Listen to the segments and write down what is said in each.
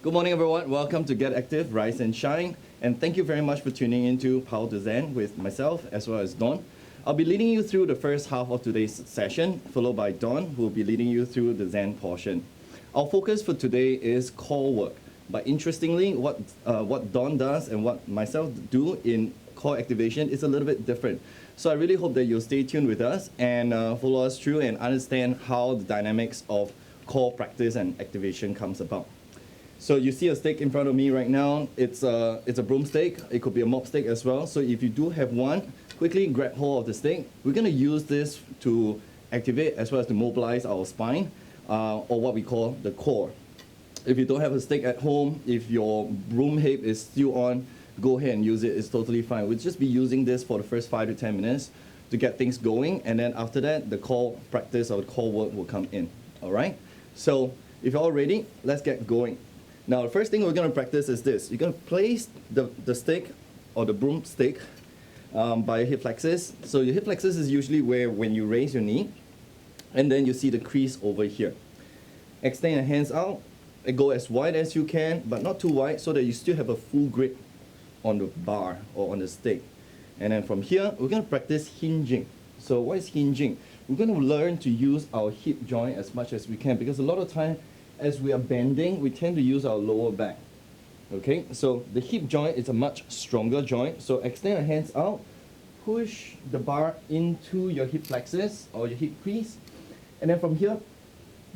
Good morning, everyone. Welcome to Get Active, Rise and Shine. And thank you very much for tuning into Power to Zen with myself as well as Dawn. I'll be leading you through the first half of today's session, followed by Dawn, who will be leading you through the Zen portion. Our focus for today is core work. But interestingly, what Dawn does and what myself do in core activation is a little bit different. So I really hope that you'll stay tuned with us and follow us through and understand how the dynamics of core practice and activation comes about. So you see a stick in front of me right now. It's a broomstick. It could be a mop stick as well. So if you do have one, quickly grab hold of the stick. We're going to use this to activate as well as to mobilize our spine, or what we call the core. If you don't have a stick at home, if your broom head is still on, go ahead and use it. It's totally fine. We'll just be using this for the first 5 to 10 minutes to get things going. And then after that, the core practice or the core work will come in. All right? So if you're all ready, let's get going. Now, the first thing we're going to practice is this. You're going to place the stick or the broomstick by your hip flexors. So your hip flexors is usually where when you raise your knee, and then you see the crease over here. Extend your hands out and go as wide as you can, but not too wide, so that you still have a full grip on the bar or on the stick. And then from here, we're going to practice hinging. So what is hinging? We're going to learn to use our hip joint as much as we can, because a lot of time, as we are bending, we tend to use our lower back. Okay, so the hip joint is a much stronger joint. So extend your hands out, push the bar into your hip flexors or your hip crease, and then from here,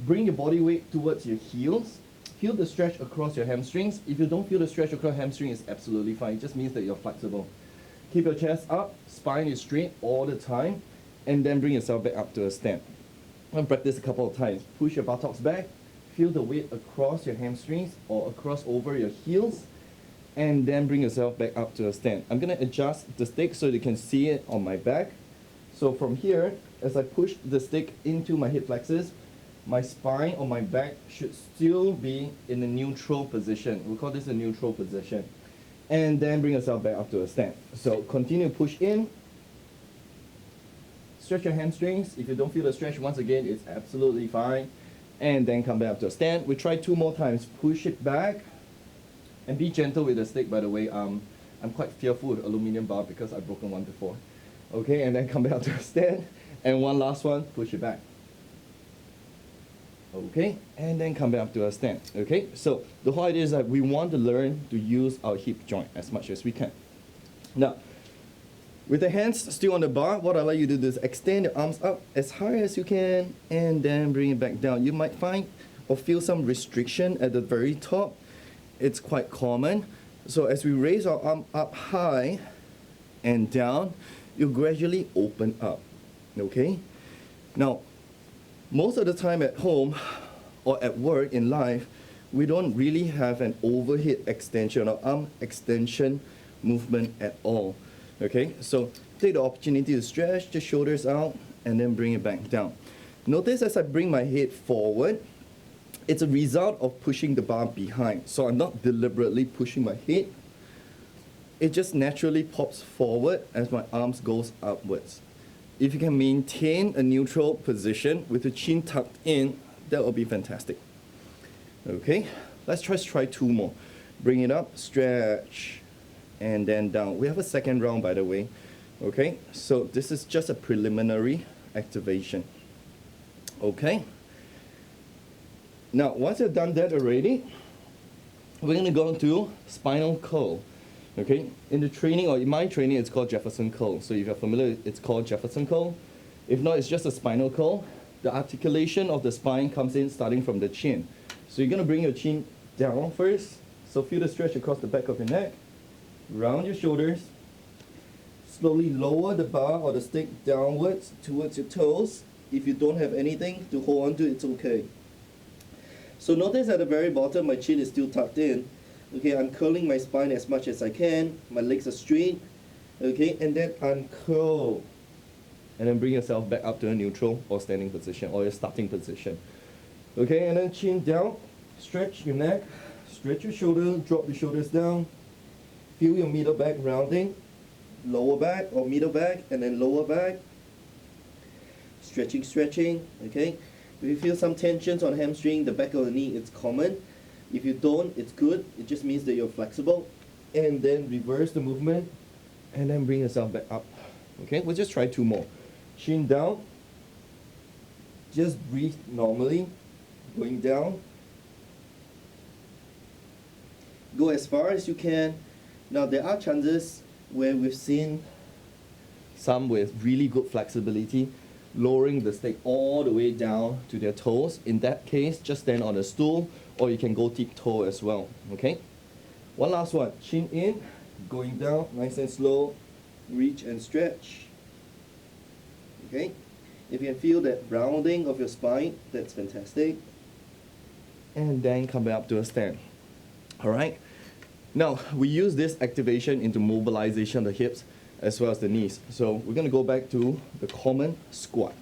bring your body weight towards your heels. Feel the stretch across your hamstrings. If you don't feel the stretch across hamstring, it's absolutely fine. It just means that you're flexible. Keep your chest up, spine is straight all the time, and then bring yourself back up to a stand. I'm going to practice a couple of times. Push your buttocks back. Feel the weight across your hamstrings or across over your heels, and then bring yourself back up to a stand. I'm going to adjust the stick so you can see it on my back. So from here, as I push the stick into my hip flexors, my spine or my back should still be in a neutral position. We'll call this a neutral position. And then bring yourself back up to a stand. So continue to push in. Stretch your hamstrings. If you don't feel the stretch, once again, it's absolutely fine. And then come back up to a stand. We try 2 more times. Push it back. And be gentle with the stick, by the way. I'm quite fearful with aluminum bar because I've broken one before. Okay, and then come back up to a stand. And one last one, push it back. Okay, and then come back up to a stand. Okay, so the whole idea is that we want to learn to use our hip joint as much as we can. Now, with the hands still on the bar, what I'd like you to do is extend the arms up as high as you can and then bring it back down. You might find or feel some restriction at the very top. It's quite common. So as we raise our arm up high and down, you gradually open up. Okay? Now, most of the time at home or at work in life, we don't really have an overhead extension or arm extension movement at all. Okay, so take the opportunity to stretch the shoulders out and then bring it back down. Notice as I bring my head forward, it's a result of pushing the bar behind. So I'm not deliberately pushing my head. It just naturally pops forward as my arms goes upwards. If you can maintain a neutral position with the chin tucked in, that will be fantastic. Okay, let's try 2 more. Bring it up, stretch, and then down. We have a second round, by the way. Okay, so this is just a preliminary activation. Okay. Now, once you've done that already, we're going to go into spinal curl. Okay, in the training, or in my training, it's called Jefferson curl. So if you're familiar, it's called Jefferson curl. If not, it's just a spinal curl. The articulation of the spine comes in starting from the chin. So you're going to bring your chin down first. So feel the stretch across the back of your neck. Round your shoulders. Slowly lower the bar or the stick downwards towards your toes. If you don't have anything to hold on to, it's okay. So notice at the very bottom, my chin is still tucked in. Okay, I'm curling my spine as much as I can. My legs are straight. Okay, and then uncurl. And then bring yourself back up to a neutral or standing position or your starting position. Okay, and then chin down. Stretch your neck. Stretch your shoulder. Drop the shoulders down. Feel your middle back rounding. Lower back or middle back and then lower back. Stretching, stretching. Okay. If you feel some tensions on hamstring, the back of the knee, it's common. If you don't, it's good. It just means that you're flexible. And then reverse the movement, and then bring yourself back up. Okay, we'll just try 2 more. Chin down. Just breathe normally. Going down. Go as far as you can. Now there are chances where we've seen some with really good flexibility lowering the stick all the way down to their toes. In that case, just stand on a stool, or you can go tiptoe as well. Okay? One last one. Chin in, going down, nice and slow. Reach and stretch. Okay? If you can feel that rounding of your spine, that's fantastic. And then come back up to a stand. Alright? Now, we use this activation into mobilization of the hips as well as the knees. So we're going to go back to the common squat.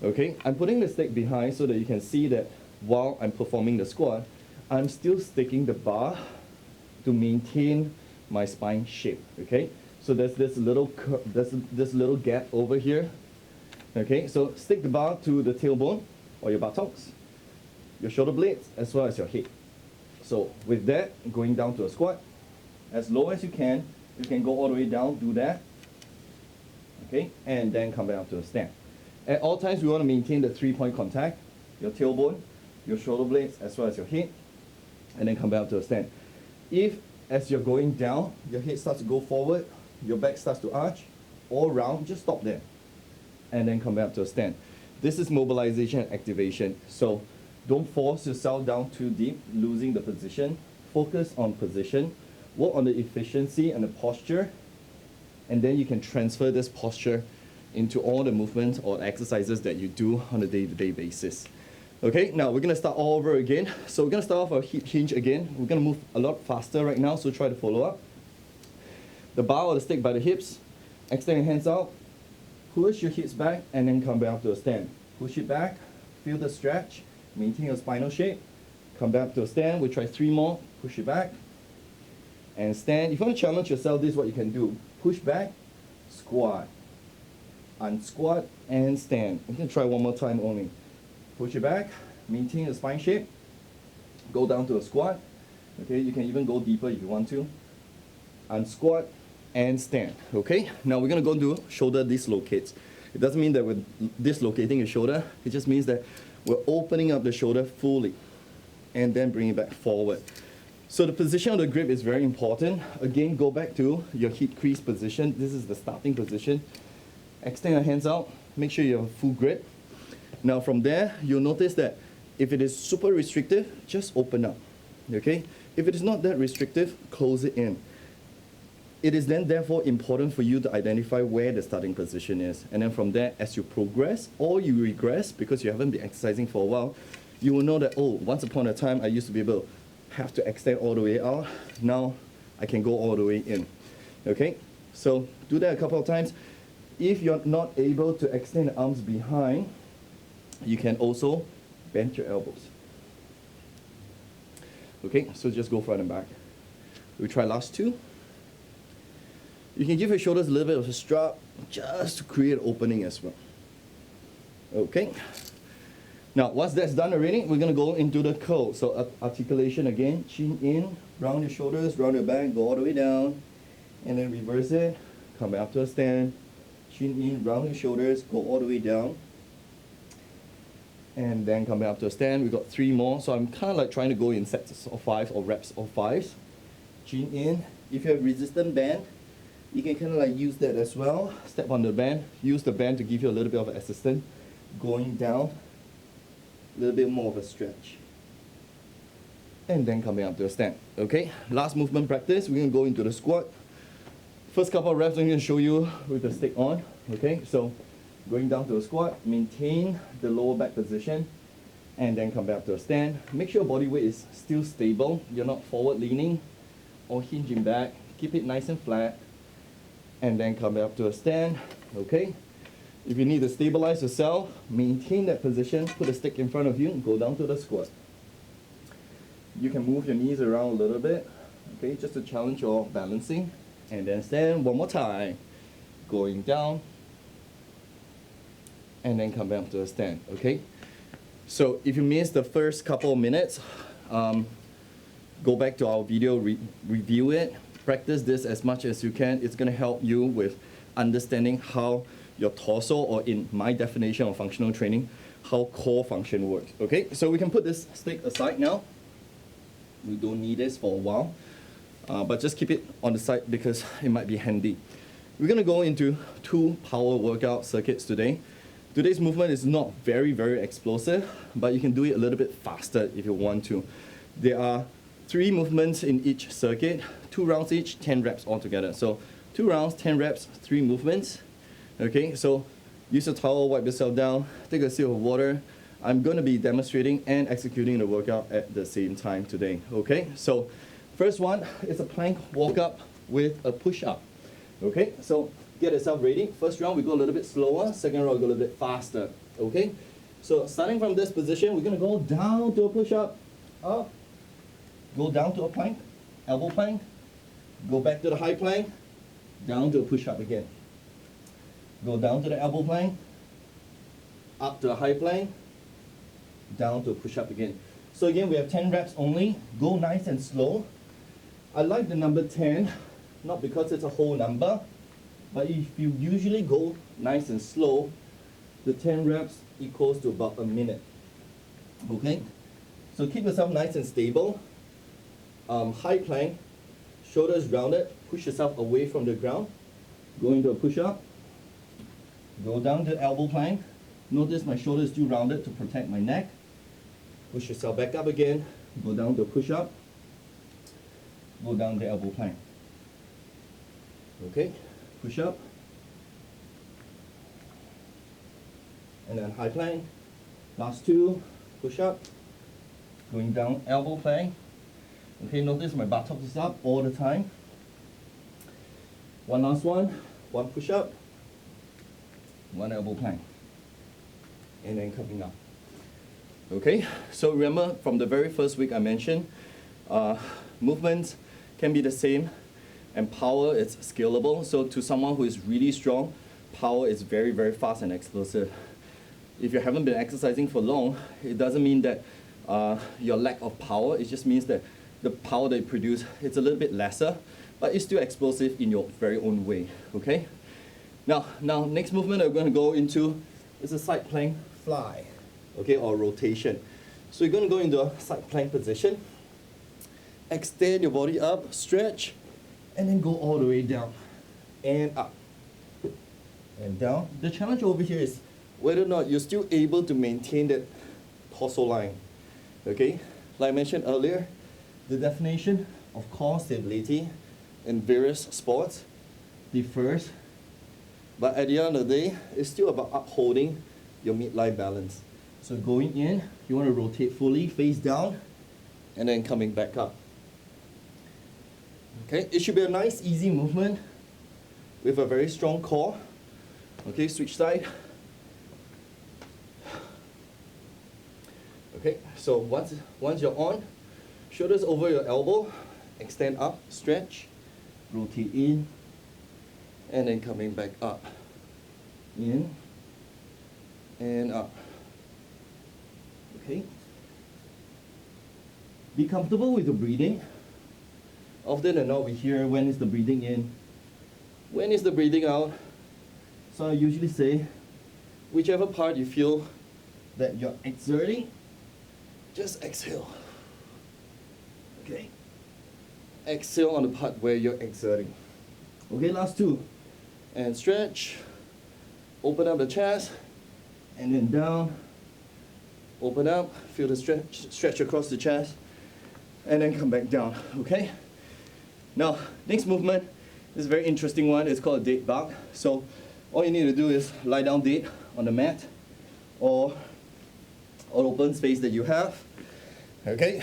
Okay? I'm putting the stick behind so that you can see that while I'm performing the squat, I'm still sticking the bar to maintain my spine shape. Okay? So there's this little this little gap over here. Okay? So stick the bar to the tailbone or your buttocks, your shoulder blades, as well as your head. So with that, going down to a squat, as low as you can go all the way down, do that. Okay, and then come back up to a stand. At all times, we want to maintain the 3-point contact, your tailbone, your shoulder blades, as well as your head, and then come back up to a stand. If, as you're going down, your head starts to go forward, your back starts to arch, or round, just stop there, and then come back up to a stand. This is mobilization and activation, so don't force yourself down too deep, losing the position. Focus on position, work on the efficiency and the posture, and then you can transfer this posture into all the movements or exercises that you do on a day-to-day basis. Okay, now we're going to start all over again. So we're going to start off our hip hinge again. We're going to move a lot faster right now, so try to follow up. The bar or the stick by the hips, extend your hands out, push your hips back, and then come back up to a stand. Push it back, feel the stretch, maintain your spinal shape, come back to a stand. We'll try 3 more, push it back, and stand. If you want to challenge yourself, this is what you can do. Push back, squat, unsquat, and stand. We can try 1 more time only. Push it back, maintain the spine shape, go down to a squat. Okay, you can even go deeper if you want to. Unsquat and stand. Okay, now we're going to go do shoulder dislocates. It doesn't mean that we're dislocating your shoulder, it just means that we're opening up the shoulder fully and then bring it back forward. So the position of the grip is very important. Again, go back to your hip crease position. This is the starting position. Extend your hands out. Make sure you have a full grip. Now from there, you'll notice that if it is super restrictive, just open up. Okay? If it is not that restrictive, close it in. It is then therefore important for you to identify where the starting position is. And then from there, as you progress or you regress because you haven't been exercising for a while, you will know that, oh, once upon a time I used to be able to have to extend all the way out. Now I can go all the way in. Okay? So do that a couple of times. If you're not able to extend the arms behind, you can also bend your elbows. Okay, so just go front and back. We try last 2. You can give your shoulders a little bit of a strap just to create an opening as well. Okay. Now, once that's done already, we're going to go into the curl. So articulation again, chin in, round your shoulders, round your back, go all the way down, and then reverse it, come back to a stand, chin in, round your shoulders, go all the way down, and then come back up to a stand. We've got 3 more, so I'm kind of like trying to go in sets of 5 or reps of 5s. Chin in. If you have resistant band, you can kind of like use that as well. Step on the band, use the band to give you a little bit of assistance. Going down, a little bit more of a stretch. And then coming up to a stand. Okay, last movement practice, we're going to go into the squat. First couple of reps I'm going to show you with the stick on. Okay, so going down to a squat, maintain the lower back position, and then come back to a stand. Make sure your body weight is still stable. You're not forward leaning or hinging back. Keep it nice and flat, and then come back up to a stand. Okay, if you need to stabilize yourself, maintain that position, put a stick in front of you, and go down to the squat. You can move your knees around a little bit, okay, just to challenge your balancing, and then stand 1 more time, going down, and then come back to a stand. Okay, so if you miss the first couple of minutes, go back to our video, review it, practice this as much as you can. It's going to help you with understanding how your torso, or in my definition of functional training, how core function works. Okay, so we can put this stick aside now. We don't need this for a while, but just keep it on the side because it might be handy. We're going to go into 2 power workout circuits today. Today's movement is not very, very explosive, but you can do it a little bit faster if you want to. There are 3 movements in each circuit, 2 rounds each, 10 reps altogether. So 2 rounds, 10 reps, 3 movements. Okay, so use a towel, wipe yourself down, take a sip of water. I'm going to be demonstrating and executing the workout at the same time today. Okay, so first one is a plank walk up with a push up. Okay, so get yourself ready. First round we go a little bit slower, second round we go a little bit faster. Okay, so starting from this position, we're going to go down to a push up, up, go down to a plank, elbow plank, go back to the high plank, down to a push up again. Go down to the elbow plank, up to the high plank, down to a push up again. So again, we have 10 reps only. Go nice and slow. I like the number 10, not because it's a whole number, but if you usually go nice and slow, the 10 reps equals to about a minute. Okay? So keep yourself nice and stable. High plank, shoulders rounded, push yourself away from the ground. Go into a push up. Go down to elbow plank. Notice my shoulder is still rounded to protect my neck. Push yourself back up again. Go down to push up. Go down to elbow plank. Okay, push up. And then high plank. Last 2, push up. Going down elbow plank. Okay, notice my buttocks is up all the time. One last one. 1 push up. 1 elbow plank, and then coming up. Okay, so remember from the very first week I mentioned, movements can be the same, and power is scalable. So to someone who is really strong, power is very, very fast and explosive. If you haven't been exercising for long, it doesn't mean that your lack of power. It just means that the power that you produce, it's a little bit lesser, but it's still explosive in your very own way. Okay. Now, next movement we're going to go into is a side plank fly, okay, or rotation. So you're going to go into a side plank position, extend your body up, stretch, and then go all the way down and up and down. The challenge over here is whether or not you're still able to maintain that torso line, okay? Like I mentioned earlier, the definition of core stability in various sports differs. But at the end of the day, it's still about upholding your midline balance. So going in, you want to rotate fully, face down, and then coming back up. Okay, it should be a nice, easy movement with a very strong core. Okay, switch side. Okay, so once you're on, shoulders over your elbow, extend up, stretch, rotate in, and then coming back up, in, and up. Okay. Be comfortable with the breathing. Often than not, we hear when is the breathing in, when is the breathing out. So I usually say, whichever part you feel that you're exerting, just exhale. Okay. Exhale on the part where you're exerting. Okay, last 2. And stretch, open up the chest, and then down, open up, feel the stretch across the chest, and then come back down, okay? Now, next movement is a very interesting one. It's called a Deadbug. So all you need to do is lie down dead on the mat or open space that you have, okay?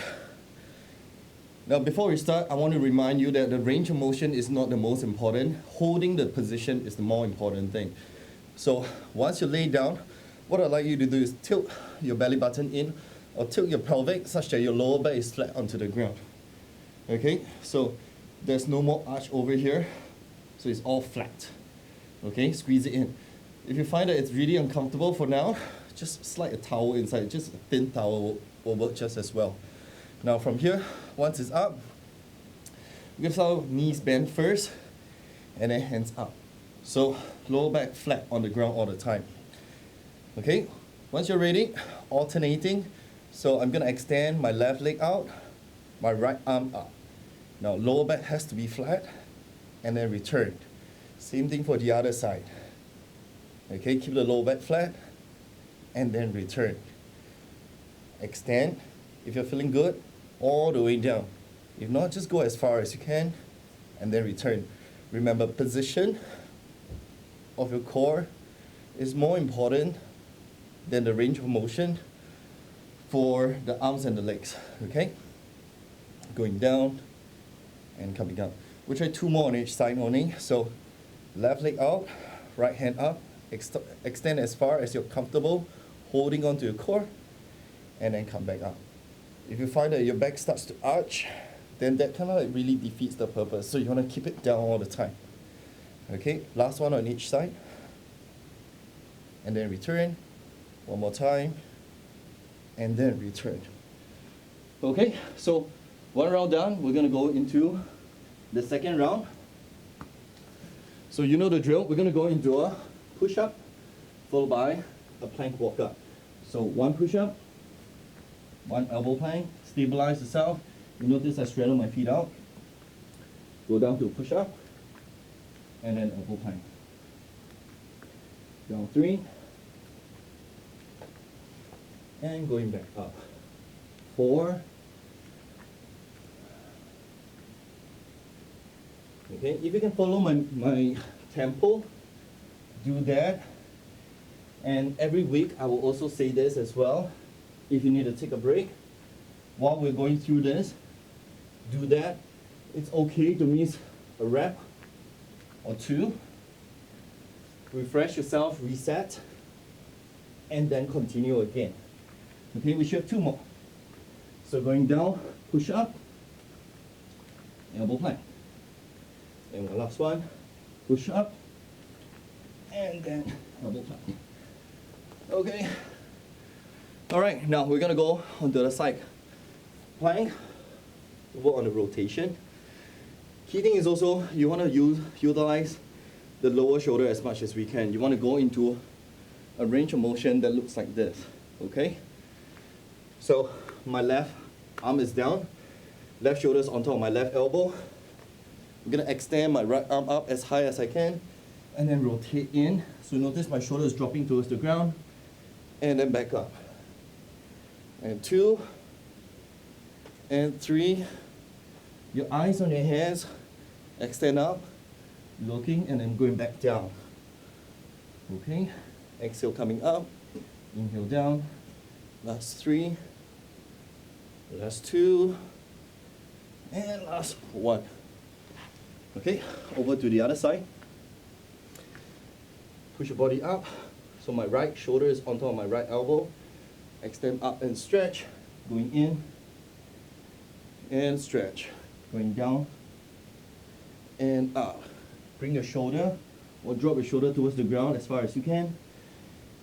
Now, before we start, I want to remind you that the range of motion is not the most important. Holding the position is the more important thing. So once you lay down, what I'd like you to do is tilt your belly button in or tilt your pelvic such that your lower back is flat onto the ground. Okay, so there's no more arch over here, so it's all flat. Okay, squeeze it in. If you find that it's really uncomfortable for now, just slide a towel inside. Just a thin towel will work just as well. Now from here, once it's up, you can start with knees bent first, and then hands up. So lower back flat on the ground all the time. Okay, once you're ready, alternating. So I'm gonna extend my left leg out, my right arm up. Now lower back has to be flat, and then return. Same thing for the other side. Okay, keep the lower back flat, and then return. Extend, if you're feeling good, all the way down. If not, just go as far as you can, and then return. Remember, position of your core is more important than the range of motion for the arms and the legs, okay? Going down and coming up. We'll try 2 more on each side only. So left leg out, right hand up, extend as far as you're comfortable, holding onto your core, and then come back up. If you find that your back starts to arch, then that kind of like really defeats the purpose. So you want to keep it down all the time. Okay, last one on each side. And then return. One more time. And then return. Okay, so 1 round done. We're going to go into the second round. So you know the drill. We're going to go into a push-up followed by a plank walk-up. So 1 push-up, 1 elbow plank, stabilize yourself. You notice I straddle my feet out. Go down to push-up, and then elbow plank. Down 3, and going back up. 4. Okay, if you can follow my tempo, do that. And every week I will also say this as well. If you need to take a break while we're going through this, do that. It's okay to miss a rep or 2. Refresh yourself, reset, and then continue again. Okay, we should have 2 more. So going down, push up, elbow plank. And one last one, push up, and then elbow plank. Okay. All right, now we're gonna go on the other side. Plank, work on the rotation. Key thing is also you want to utilize the lower shoulder as much as we can. You want to go into a range of motion that looks like this, okay? So my left arm is down, left shoulder is on top of my left elbow. I'm gonna extend my right arm up as high as I can, and then rotate in. So notice my shoulder is dropping towards the ground, and then back up. And 2, and 3. Your eyes on your hands, extend up, looking, and then going back down. Okay, exhale coming up, inhale down, last 3, last 2, and last 1. Okay, over to the other side. Push your body up, so my right shoulder is on top of my right elbow. Extend up and stretch, going in, and stretch. Going down and up. Bring your shoulder or drop your shoulder towards the ground as far as you can,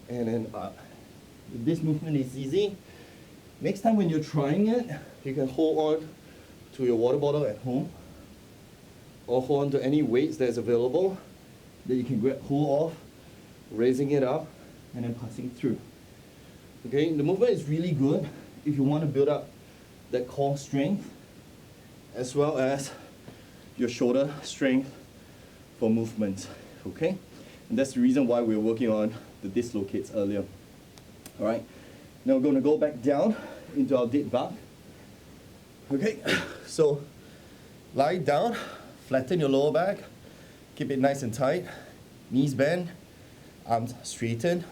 and then up. If this movement is easy, next time when you're trying it, you can hold on to your water bottle at home or hold on to any weights that's available that you can grab hold of, raising it up and then passing through. Okay, the movement is really good if you want to build up that core strength as well as your shoulder strength for movement, okay? And that's the reason why we're working on the dislocates earlier. All right, now we're going to go back down into our Deadbug. Okay, so lie down, flatten your lower back, keep it nice and tight, knees bend, arms straighten,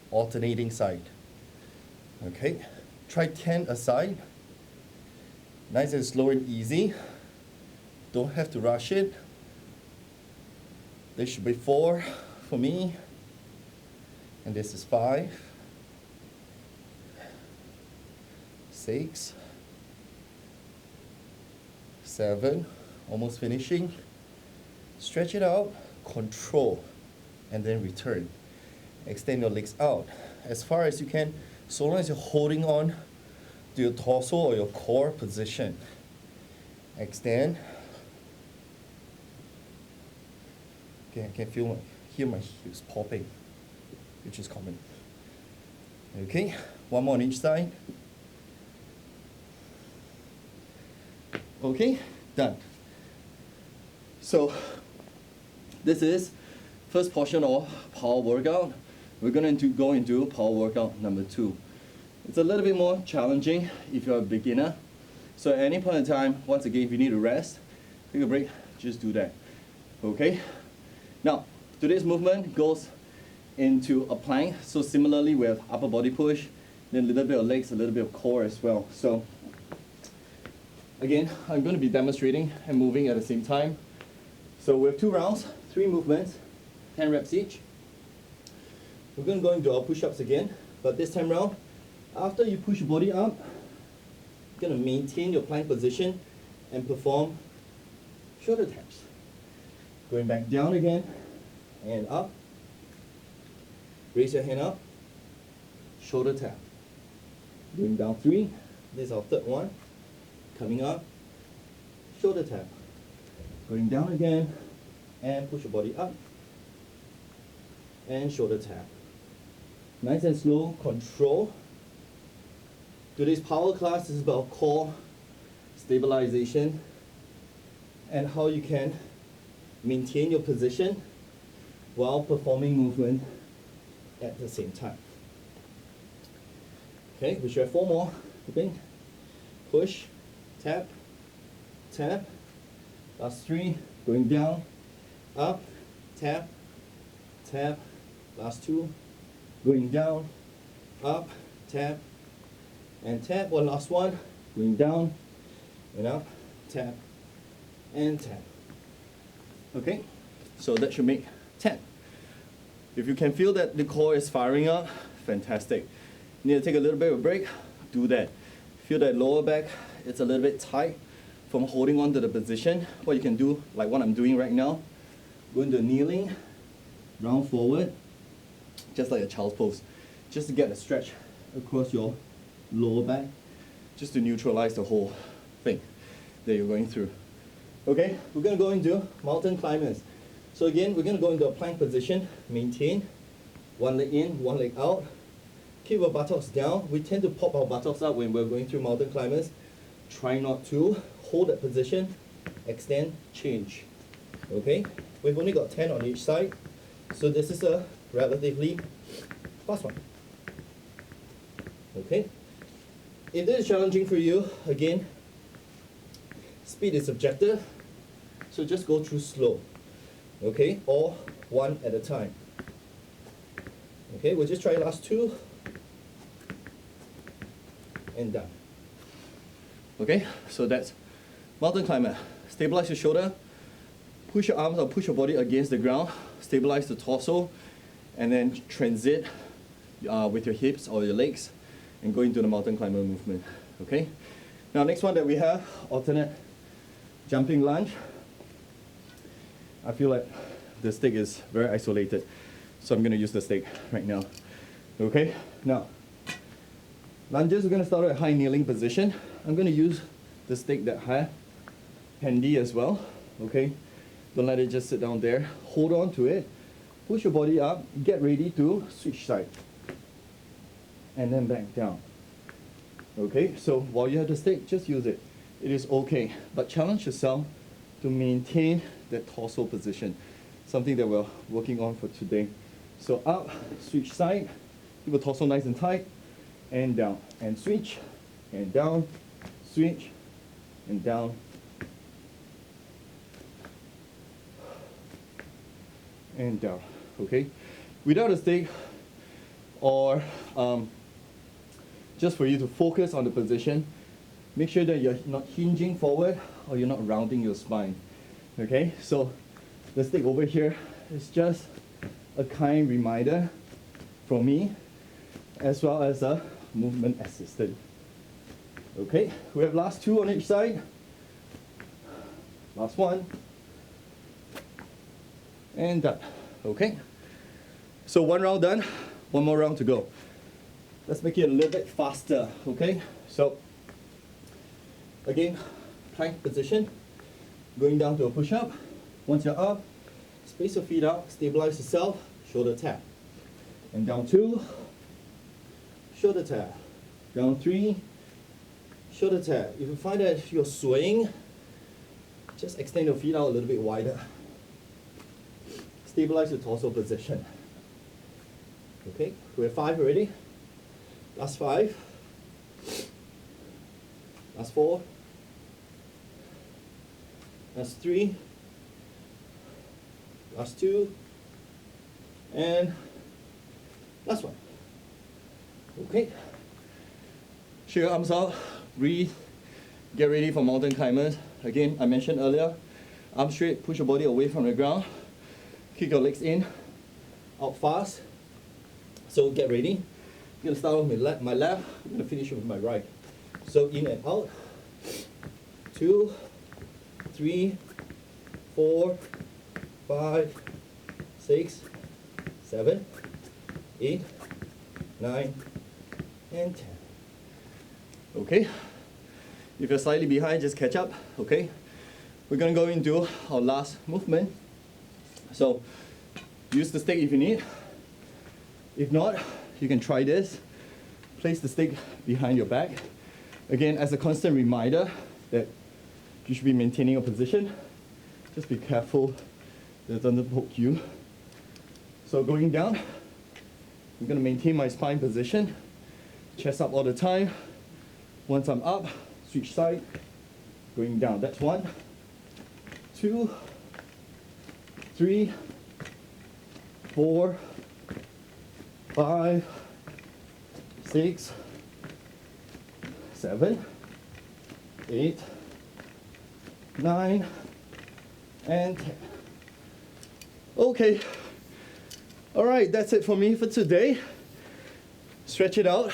alternating side. Okay, try 10 aside. Nice and slow and easy. Don't have to rush it. This should be 4 for me. And this is 5, 6, 7, almost finishing. Stretch it out, control, and then return. Extend your legs out as far as you can, so long as you're holding on to your torso or your core position. Extend. Okay, I can hear my hips popping, which is common. Okay, one more on each side. Okay, done. So this is first portion of power workout. We're going to go into power workout number 2. It's a little bit more challenging if you're a beginner. So at any point in time, once again, if you need to rest, take a break, just do that. Okay? Now, today's movement goes into a plank. So similarly, we have upper body push, then a little bit of legs, a little bit of core as well. So again, I'm going to be demonstrating and moving at the same time. So we have 2 rounds, 3 movements, 10 reps each. We're going to go into our push-ups again, but this time round, after you push your body up, you're going to maintain your plank position and perform shoulder taps. Going back down again and up. Raise your hand up, shoulder tap. Going down 3, this is our third one. Coming up, shoulder tap. Going down again and push your body up and shoulder tap. Nice and slow, control. Today's power class is about core stabilization and how you can maintain your position while performing movement at the same time. Okay, we should have 4 more. Okay, push, tap, tap. Last 3, going down, up, tap, tap. Last 2, going down, up, tap, and tap. One last one, going down and up, tap, and tap. Okay, so that should make 10. If you can feel that the core is firing up, fantastic. You need to take a little bit of a break, do that. Feel that lower back, it's a little bit tight from holding on to the position. What you can do, like what I'm doing right now, go into kneeling, round forward, just like a child's pose, just to get a stretch across your lower back, just to neutralize the whole thing that you're going through. Okay, we're going to go into mountain climbers. So again, we're going to go into a plank position, maintain, one leg in, one leg out. Keep our buttocks down. We tend to pop our buttocks out when we're going through mountain climbers. Try not to. Hold that position, extend, change. Okay, we've only got 10 on each side, so this is a relatively fast one. Okay, if this is challenging for you, again, speed is subjective, so just go through slow. Okay, or one at a time. Okay, we'll just try last 2 and done. Okay, so that's mountain climber. Stabilize your shoulder, push your arms or push your body against the ground, stabilize the torso, and then transit with your hips or your legs and go into the mountain climber movement. Okay? Now next one that we have, alternate jumping lunge. I feel like the stick is very isolated, so I'm going to use the stick right now. Okay? Now, lunges, we're going to start at a high kneeling position. I'm going to use the stick that I have handy as well. Okay? Don't let it just sit down there. Hold on to it. Push your body up. Get ready to switch side. And then back down. Okay? So while you have the stick, just use it. It is okay. But challenge yourself to maintain that torso position. Something that we're working on for today. So up, switch side. Keep the torso nice and tight. And down. And switch. And down. Switch. And down. And down. Okay? Without a stick, or just for you to focus on the position, make sure that you're not hinging forward or you're not rounding your spine. Okay? So the stick over here is just a kind reminder from me, as well as a movement assistant. Okay? We have last 2 on each side. Last one. And done. Okay? So 1 round done, 1 more round to go. Let's make it a little bit faster, okay? So Again, plank position, going down to a push-up. Once you're up, space your feet out, stabilize yourself, shoulder tap. And down 2, shoulder tap. Down 3, shoulder tap. If you find that you're swaying, just extend your feet out a little bit wider. Stabilize your torso position. Okay, we're 5 already. Last 5. Last 4. Last 3. Last 2. And last one. Okay. Shake your arms out. Breathe. Get ready for mountain climbers. Again, I mentioned earlier, arms straight, push your body away from the ground. Kick your legs in, out fast. So get ready. I'm going to start with my left. I'm going to finish with my right. So in and out. 2, 3, 4, 5, 6, 7, 8, 9, and 10. Okay. If you're slightly behind, just catch up. Okay. We're going to go into our last movement. So use the stick if you need. If not, you can try this. Place the stick behind your back. Again, as a constant reminder that you should be maintaining your position. Just be careful that it doesn't poke you. So going down, I'm going to maintain my spine position. Chest up all the time. Once I'm up, switch side. Going down. That's 1, 2, 3, 4, 5, 6, 7, 8, 9, and 10. Okay. All right, that's it for me for today. Stretch it out.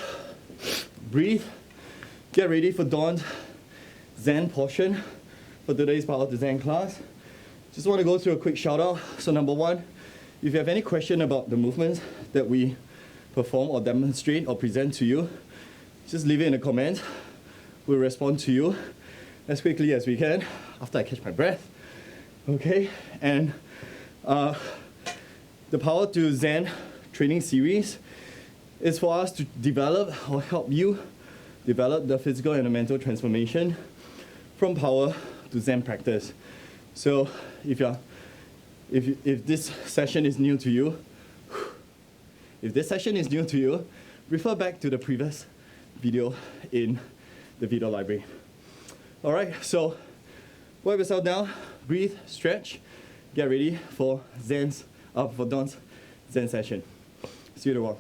Breathe. Get ready for Dawn's Zen portion for today's Power to Zen class. Just want to go through a quick shout out. So number 1, if you have any question about the movements that we perform or demonstrate or present to you, just leave it in the comments. We'll respond to you as quickly as we can after I catch my breath. Okay, and the Power to Zen training series is for us to develop or help you develop the physical and the mental transformation from power to Zen practice. So if this session is new to you, refer back to the previous video in the video library. All right, so wipe yourself down, breathe, stretch, get ready for Dawn's Zen session. See you tomorrow.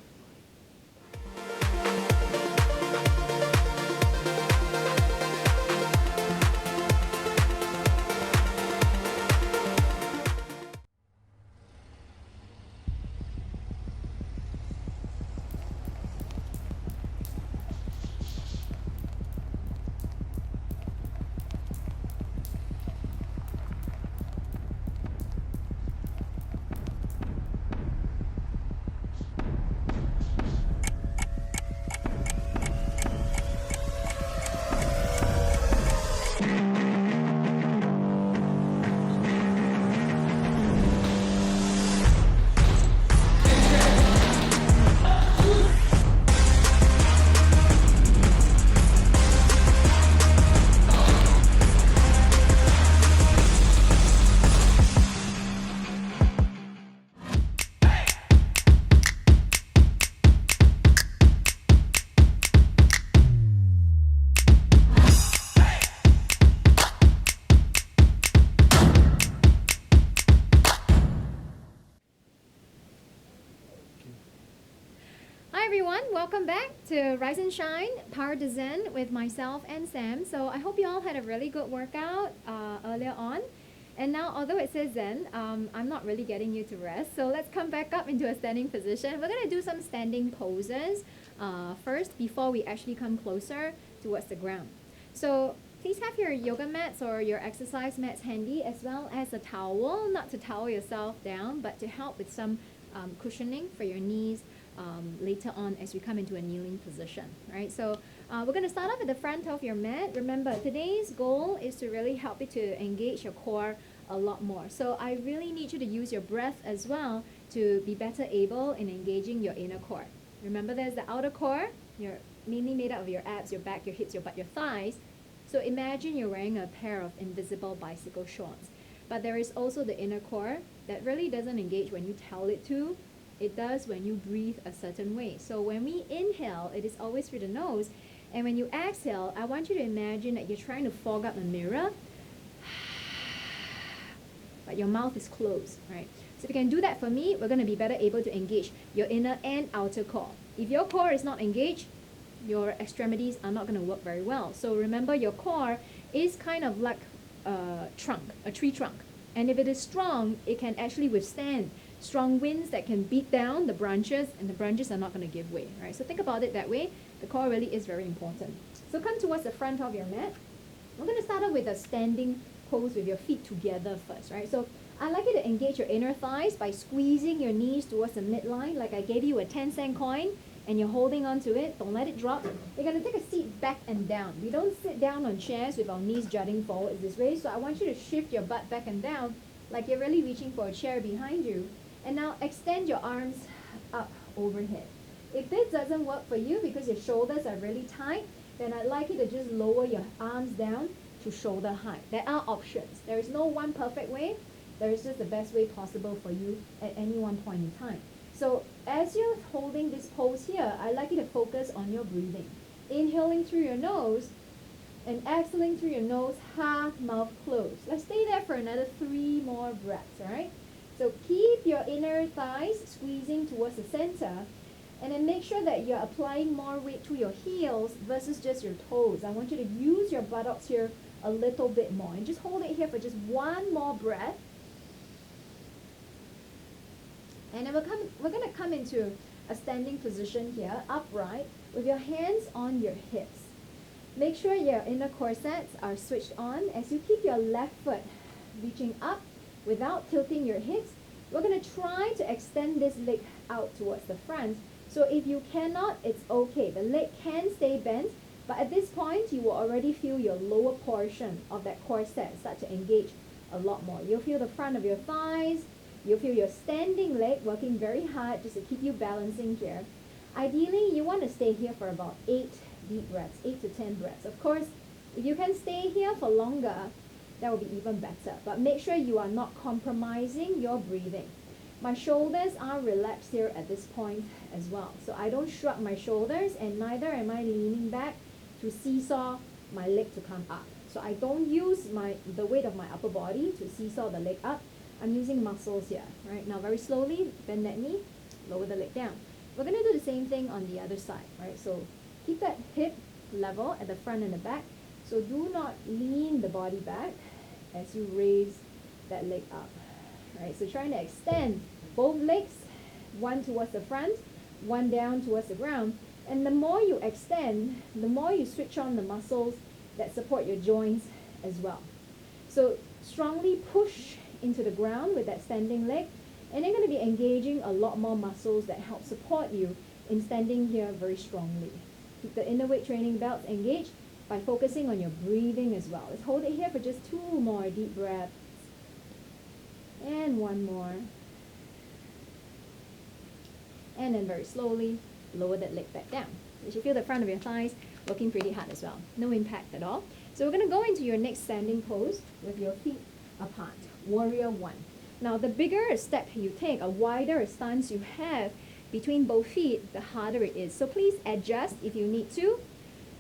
Welcome back to Rise and Shine, Power to Zen with myself and Sam. So I hope you all had a really good workout earlier on. And now, although it says Zen, I'm not really getting you to rest. So let's come back up into a standing position. We're going to do some standing poses first before we actually come closer towards the ground. So please have your yoga mats or your exercise mats handy, as well as a towel, not to towel yourself down, but to help with some cushioning for your knees later on as we come into a kneeling position, right? So We're going to start off at the front of your mat. Remember, today's goal is to really help you to engage your core a lot more. So I really need you to use your breath as well to be better able in engaging your inner core. Remember, there's the outer core, you're mainly made up of your abs, your back, your hips, your butt, your thighs. So imagine you're wearing a pair of invisible bicycle shorts. But there is also the inner core that really doesn't engage when you tell it to. It does when you breathe a certain way. So when we inhale, it is always through the nose. And when you exhale, I want you to imagine that you're trying to fog up a mirror, but your mouth is closed, right? So if you can do that for me, we're going to be better able to engage your inner and outer core. If your core is not engaged, your extremities are not going to work very well. So remember, your core is kind of like a trunk, a tree trunk. And if it is strong, it can actually withstand strong winds that can beat down the branches, and the branches are not going to give way, right? So think about it that way. The core really is very important. So come towards the front of your mat. We're going to start off with a standing pose with your feet together first, right? So I'd like you to engage your inner thighs by squeezing your knees towards the midline, like I gave you a 10-cent coin, and you're holding on to it. Don't let it drop. You're going to take a seat back and down. We don't sit down on chairs with our knees jutting forward this way, so I want you to shift your butt back and down like you're really reaching for a chair behind you. And now extend your arms up overhead. If this doesn't work for you because your shoulders are really tight, then I'd like you to just lower your arms down to shoulder height. There are options. There is no one perfect way. There is just the best way possible for you at any one point in time. So as you're holding this pose here, I'd like you to focus on your breathing. Inhaling through your nose and exhaling through your nose, half mouth closed. Let's stay there for another 3 more breaths, all right? So keep your inner thighs squeezing towards the center, and then make sure that you're applying more weight to your heels versus just your toes. I want you to use your buttocks here a little bit more, and just hold it here for just 1 more breath. And then we're going to come into a standing position here, upright, with your hands on your hips. Make sure your inner corsets are switched on as you keep your left foot reaching up without tilting your hips. We're going to try to extend this leg out towards the front. So if you cannot, it's okay. The leg can stay bent, but at this point, you will already feel your lower portion of that corset start to engage a lot more. You'll feel the front of your thighs. You'll feel your standing leg working very hard just to keep you balancing here. Ideally, you want to stay here for about 8 deep breaths, 8 to 10 breaths. Of course, if you can stay here for longer, that will be even better. But make sure you are not compromising your breathing. My shoulders are relaxed here at this point as well. So I don't shrug my shoulders, and neither am I leaning back to seesaw my leg to come up. So I don't use the weight of my upper body to seesaw the leg up. I'm using muscles here. Right now, very slowly, bend that knee, lower the leg down. We're going to do the same thing on the other side, right? So keep that hip level at the front and the back. So do not lean the body back as you raise that leg up. Right? So trying to extend both legs, one towards the front, one down towards the ground. And the more you extend, the more you switch on the muscles that support your joints as well. So strongly push into the ground with that standing leg, and you're going to be engaging a lot more muscles that help support you in standing here very strongly. Keep the inner weight training belts engaged by focusing on your breathing as well. Let's hold it here for just 2 more deep breaths. And 1 more. And then very slowly, lower that leg back down. You should feel the front of your thighs working pretty hard as well. No impact at all. So we're going to go into your next standing pose with your feet apart. Warrior 1. Now, the bigger a step you take, a wider a stance you have between both feet, the harder it is. So please adjust if you need to.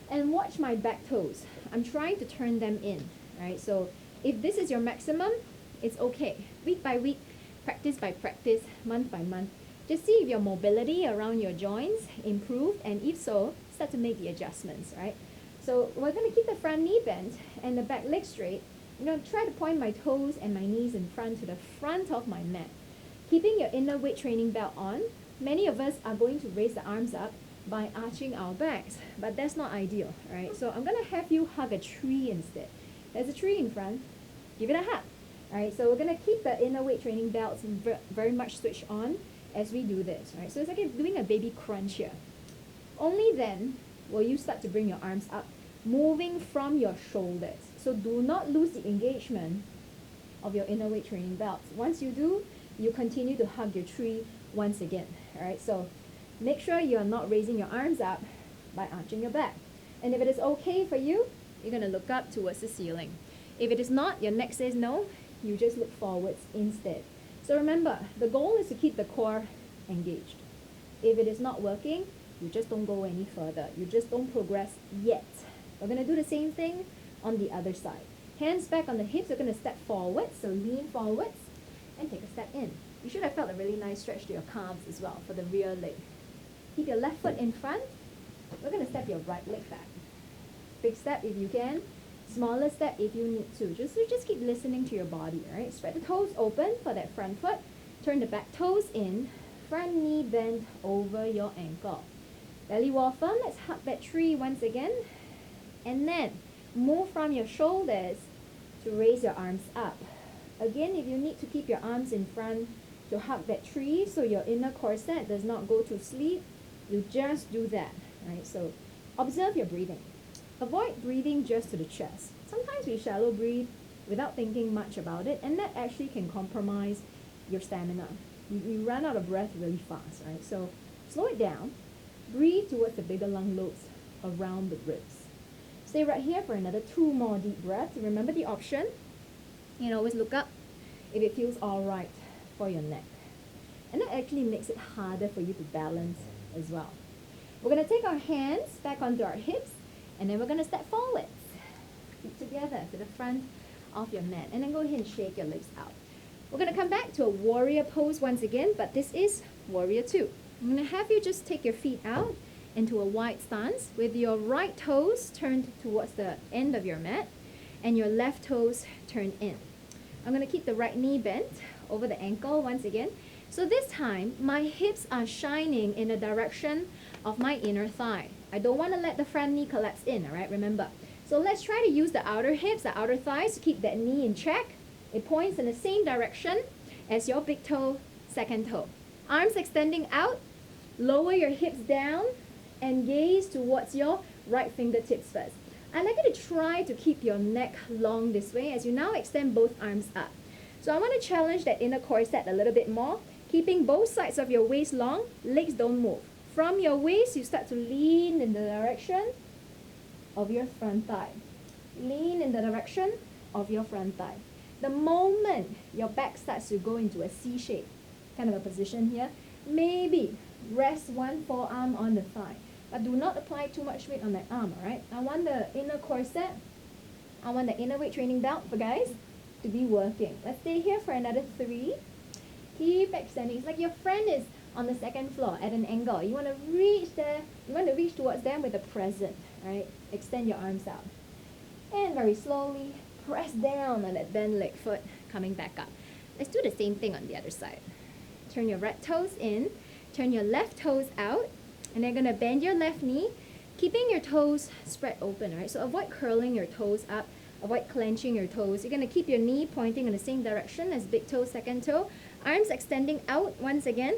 And watch my back toes. I'm trying to turn them in, right? So if this is your maximum, it's okay. Week by week, practice by practice, month by month. Just see if your mobility around your joints improved, and if so, start to make the adjustments, right? So we're going to keep the front knee bent and the back leg straight. I'm going to try to point my toes and my knees in front to the front of my mat. Keeping your inner weight training belt on, many of us are going to raise the arms up by arching our backs, but that's not ideal, right? So I'm going to have you hug a tree instead. There's a tree in front. Give it a hug. All right, so we're going to keep the inner weight training belts very much switched on as we do this, right? So it's like doing a baby crunch here. Only then will you start to bring your arms up, moving from your shoulders. So do not lose the engagement of your inner weight training belts. Once you do, you continue to hug your tree once again. All right, so make sure you are not raising your arms up by arching your back. And if it is okay for you, you're going to look up towards the ceiling. If it is not, your neck says no, you just look forwards instead. So remember, the goal is to keep the core engaged. If it is not working, you just don't go any further. You just don't progress yet. We're going to do the same thing on the other side. Hands back on the hips, we're going to step forwards, so lean forwards and take a step in. You should have felt a really nice stretch to your calves as well for the rear leg. Keep your left foot in front. We're going to step your right leg back. Big step if you can, smaller step if you need to. Just keep listening to your body, right? Spread the toes open for that front foot. Turn the back toes in. Front knee bend over your ankle. Belly wall firm. Let's hug that tree once again. And then move from your shoulders to raise your arms up. Again, if you need to keep your arms in front to hug that tree so your inner corset does not go to sleep, you just do that, right? So observe your breathing. Avoid breathing just to the chest. Sometimes we shallow breathe without thinking much about it, and that actually can compromise your stamina. You run out of breath really fast, right? So slow it down. Breathe towards the bigger lung lobes around the ribs. Stay right here for another 2 more deep breaths. Remember the option. You know, always look up if it feels all right for your neck. And that actually makes it harder for you to balance as well. We're going to take our hands back onto our hips, and then we're going to step forwards. Feet together to the front of your mat. And then go ahead and shake your legs out. We're going to come back to a warrior pose once again, but this is warrior 2. I'm going to have you just take your feet out into a wide stance with your right toes turned towards the end of your mat and your left toes turned in. I'm going to keep the right knee bent over the ankle once again. So this time, my hips are shining in the direction of my inner thigh. I don't want to let the front knee collapse in, all right? Remember. So let's try to use the outer hips, the outer thighs to keep that knee in check. It points in the same direction as your big toe, second toe. Arms extending out. Lower your hips down and gaze towards your right fingertips first. I'd like you to try to keep your neck long this way as you now extend both arms up. So I want to challenge that inner corset a little bit more, keeping both sides of your waist long, legs don't move. From your waist, you start to lean in the direction of your front thigh. Lean in the direction of your front thigh. The moment your back starts to go into a C shape, kind of a position here, maybe rest one forearm on the thigh. But do not apply too much weight on that arm, alright? I want the inner corset, I want the inner weight training belt for guys to be working. Let's stay here for another 3. Keep extending. It's like your friend is on the second floor at an angle. You want to reach there, you want to reach towards them with a present, right? Extend your arms out. And very slowly, press down on that bent leg foot, coming back up. Let's do the same thing on the other side. Turn your right toes in, turn your left toes out, and then going to bend your left knee, keeping your toes spread open, right? So avoid curling your toes up, avoid clenching your toes. You're going to keep your knee pointing in the same direction as big toe, second toe. Arms extending out once again.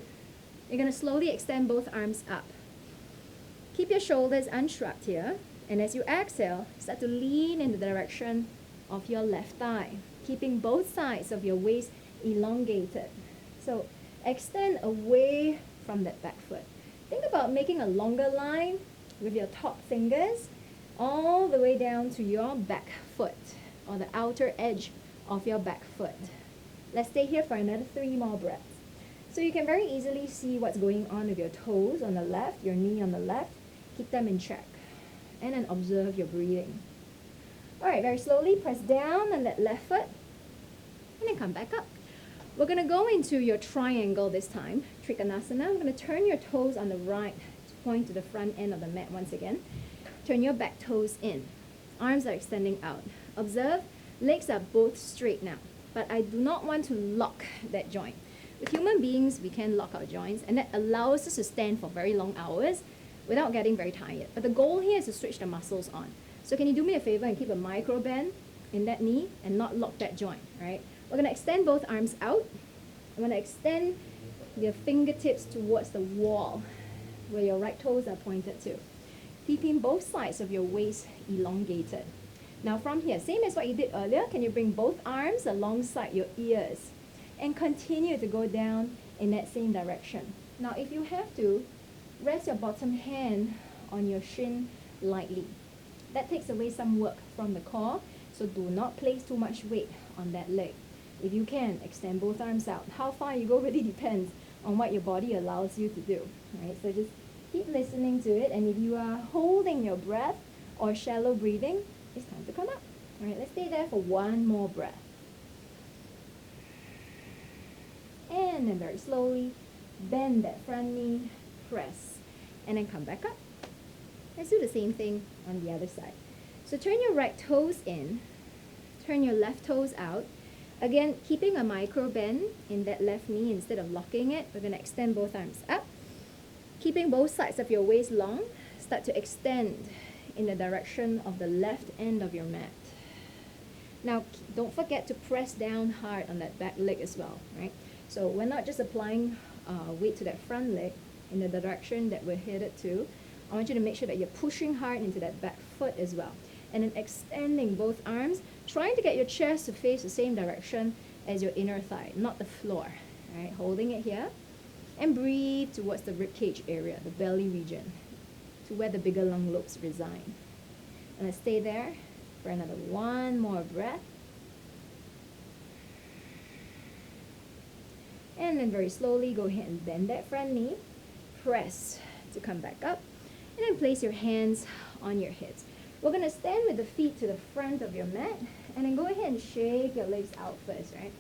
You're going to slowly extend both arms up. Keep your shoulders unshrugged here. And as you exhale, start to lean in the direction of your left thigh, keeping both sides of your waist elongated. So extend away from that back foot. Think about making a longer line with your top fingers all the way down to your back foot or the outer edge of your back foot. Let's stay here for another 3 more breaths. So you can very easily see what's going on with your toes on the left, your knee on the left. Keep them in check. And then observe your breathing. Alright, very slowly press down on that left foot and then come back up. We're going to go into your triangle this time, Trikonasana. We're going to turn your toes on the right to point to the front end of the mat once again. Turn your back toes in. Arms are extending out. Observe, legs are both straight now, but I do not want to lock that joint. With human beings, we can lock our joints, and that allows us to stand for very long hours without getting very tired. But the goal here is to switch the muscles on. So can you do me a favor and keep a micro bend in that knee and not lock that joint, right? We're going to extend both arms out. I'm going to extend your fingertips towards the wall where your right toes are pointed to. keeping both sides of your waist elongated. Now from here, same as what you did earlier, can you bring both arms alongside your ears and continue to go down in that same direction. Now if you have to, rest your bottom hand on your shin lightly. That takes away some work from the core, so do not place too much weight on that leg. If you can, extend both arms out. How far you go really depends on what your body allows you to do. Right? So just keep listening to it, and if you are holding your breath or shallow breathing, it's time to come up. All right, let's stay there for one more breath. And then very slowly, bend that front knee, press, and then come back up. Let's do the same thing on the other side. So turn your right toes in, turn your left toes out. Again, keeping a micro bend in that left knee instead of locking it. We're going to extend both arms up. Keeping both sides of your waist long, start to extend in the direction of the left end of your mat. Now, don't forget to press down hard on that back leg as well, right? So we're not just applying weight to that front leg in the direction that we're headed to. I want you to make sure that you're pushing hard into that back foot as well. And then extending both arms, trying to get your chest to face the same direction as your inner thigh, not the floor. Right? Holding it here. And breathe towards the ribcage area, the belly region, to where the bigger lung lobes reside. And let's stay there for another one more breath. And then very slowly go ahead and bend that front knee. Press to come back up. And then place your hands on your hips. We're going to stand with the feet to the front of your mat. And then go ahead and shake your legs out first, right?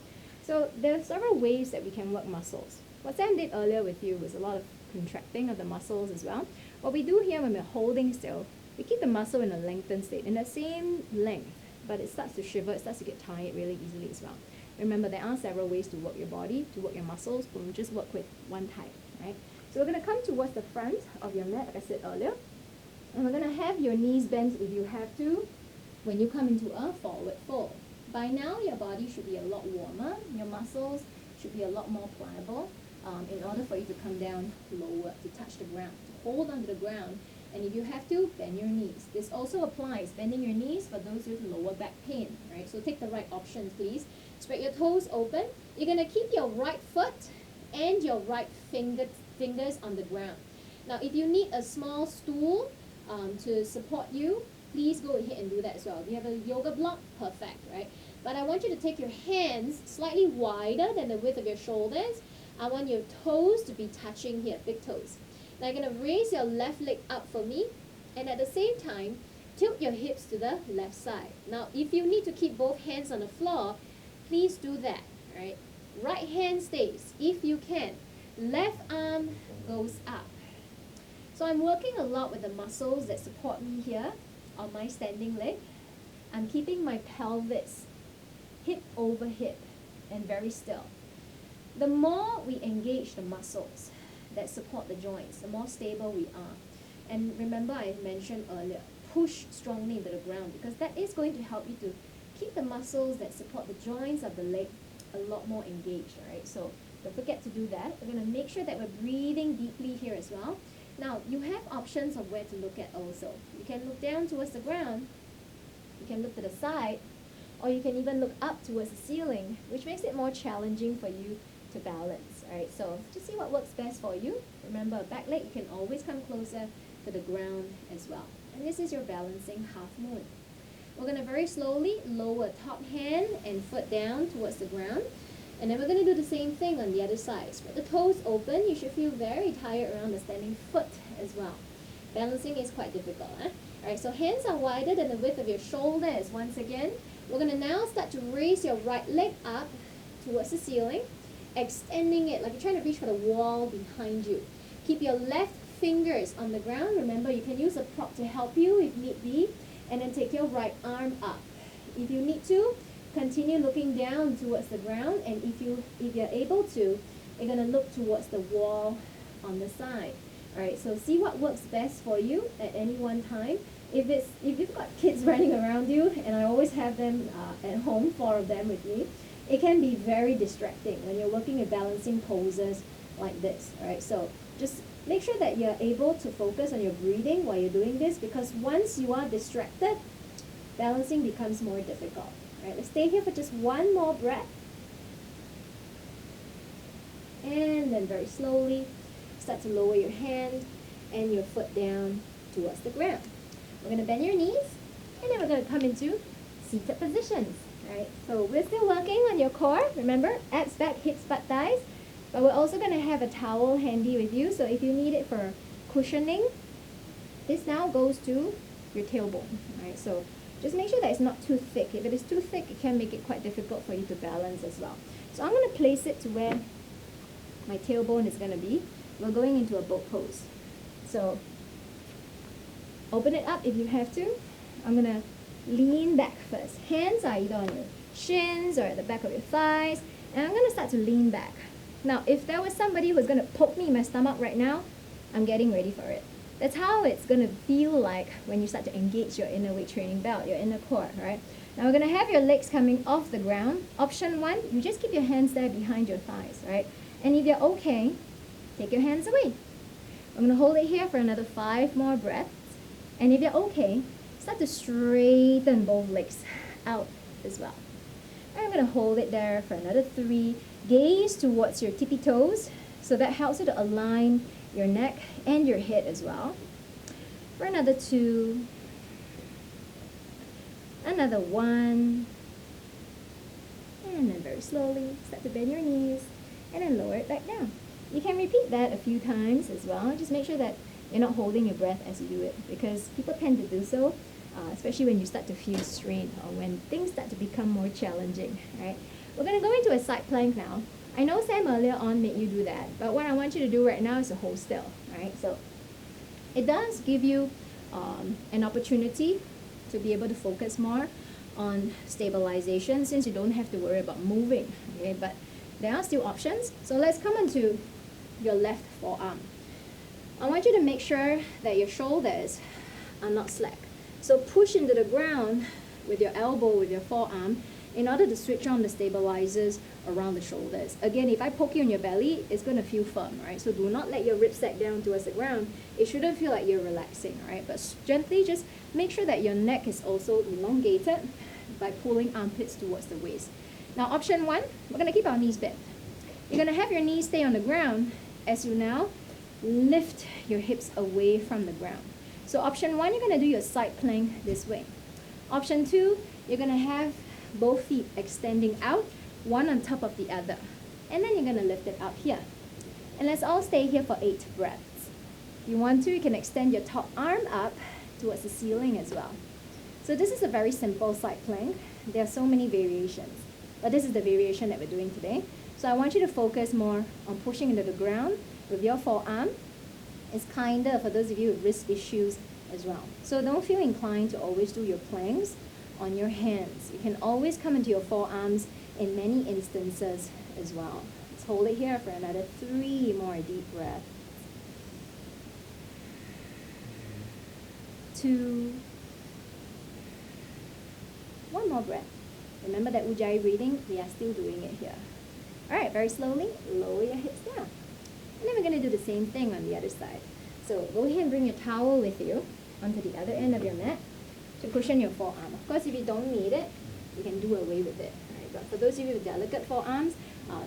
So there are several ways that we can work muscles. What Sam did earlier with you was a lot of contracting of the muscles as well. What we do here when we're holding still, we keep the muscle in a lengthened state, in the same length, but it starts to shiver, it starts to get tired really easily as well. Remember, there are several ways to work your body, to work your muscles, but we just work with one type, right? So we're going to come towards the front of your mat, like I said earlier, and we're going to have your knees bent if you have to when you come into a forward fold. By now, your body should be a lot warmer, your muscles should be a lot more pliable, in order for you to come down lower, to touch the ground, to hold onto the ground. And if you have to, bend your knees. This also applies, bending your knees for those with lower back pain, right? So take the right option, please. Spread your toes open. You're going to keep your right foot and your right fingers on the ground. Now, if you need a small stool to support you, please go ahead and do that as well. If you have a yoga block, perfect, right? But I want you to take your hands slightly wider than the width of your shoulders. I want your toes to be touching here, big toes. Now you're going to raise your left leg up for me, and at the same time, tilt your hips to the left side. Now, if you need to keep both hands on the floor, please do that, right? Right hand stays, if you can. Left arm goes up. So I'm working a lot with the muscles that support me here on my standing leg. I'm keeping my pelvis hip over hip and very still. The more we engage the muscles that support the joints, the more stable we are. And remember, I mentioned earlier, push strongly into the ground, because that is going to help you to keep the muscles that support the joints of the leg a lot more engaged, right? So don't forget to do that. We're going to make sure that we're breathing deeply here as well. Now, you have options of where to look at also. You can look down towards the ground, you can look to the side, or you can even look up towards the ceiling, which makes it more challenging for you to balance, right? So just see what works best for you. Remember, back leg, you can always come closer to the ground as well. And this is your balancing half moon. We're going to very slowly lower top hand and foot down towards the ground. And then we're going to do the same thing on the other side. Spread the toes open. You should feel very tired around the standing foot as well. Balancing is quite difficult. Alright, so hands are wider than the width of your shoulders. Once again, we're going to now start to raise your right leg up towards the ceiling, extending it like you're trying to reach for the wall behind you. Keep your left fingers on the ground. Remember, you can use a prop to help you if need be. And then take your right arm up. If you need to, continue looking down towards the ground, and if you're able to, you're going to look towards the wall on the side. Alright, so see what works best for you at any one time. If you've got kids running around you, and I always have them at home, 4 of them with me, it can be very distracting when you're working with balancing poses like this. Alright, so just Make sure that you're able to focus on your breathing while you're doing this, because once you are distracted, balancing becomes more difficult. All right, let's stay here for just one more breath. And then very slowly, start to lower your hand and your foot down towards the ground. We're going to bend your knees, and then we're going to come into seated positions. Right? So we're still working on your core. Remember, abs, back, hips, butt, thighs. But we're also going to have a towel handy with you. So if you need it for cushioning, this now goes to your tailbone. Right? So just make sure that it's not too thick. If it is too thick, it can make it quite difficult for you to balance as well. So I'm going to place it to where my tailbone is going to be. We're going into a boat pose. So open it up if you have to. I'm going to lean back first. Hands are either on your shins or at the back of your thighs. And I'm going to start to lean back. Now, if there was somebody who's going to poke me in my stomach right now, I'm getting ready for it. That's how it's going to feel like when you start to engage your inner weight training belt, your inner core, right? Now, we're going to have your legs coming off the ground. Option 1, you just keep your hands there behind your thighs, right? And if you're okay, take your hands away. I'm going to hold it here for another 5 more breaths. And if you're okay, start to straighten both legs out as well. I'm going to hold it there for another 3. Gaze towards your tippy toes. So that helps you to align your neck and your head as well. For another 2. Another 1. And then very slowly, start to bend your knees. And then lower it back down. You can repeat that a few times as well. Just make sure that you're not holding your breath as you do it, because people tend to do so. Especially when you start to feel strain or when things start to become more challenging, right? We're going to go into a side plank now. I know Sam earlier on made you do that, but what I want you to do right now is to hold still, right? So it does give you an opportunity to be able to focus more on stabilization, since you don't have to worry about moving, okay? But there are still options. So let's come onto your left forearm. I want you to make sure that your shoulders are not slack. So push into the ground with your elbow, with your forearm, in order to switch on the stabilizers around the shoulders. Again, if I poke you in your belly, it's going to feel firm, right? So do not let your ribs sag down towards the ground. It shouldn't feel like you're relaxing, right? But gently just make sure that your neck is also elongated by pulling armpits towards the waist. Now, option 1, we're going to keep our knees bent. You're going to have your knees stay on the ground as you now lift your hips away from the ground. So option 1, you're going to do your side plank this way. Option 2, you're going to have both feet extending out, one on top of the other. And then you're going to lift it up here. And let's all stay here for 8 breaths. If you want to, you can extend your top arm up towards the ceiling as well. So this is a very simple side plank. There are so many variations, but this is the variation that we're doing today. So I want you to focus more on pushing into the ground with your forearm. It's kinder for those of you with wrist issues as well. So don't feel inclined to always do your planks on your hands. You can always come into your forearms in many instances as well. Let's hold it here for another 3 more deep breaths. 2. 1 more breath. Remember that Ujjayi breathing? We are still doing it here. Alright, very slowly, lower your hips down. And then we're going to do the same thing on the other side. So go ahead and bring your towel with you onto the other end of your mat to cushion your forearm. Of course, if you don't need it, you can do away with it. Right? But for those of you with delicate forearms,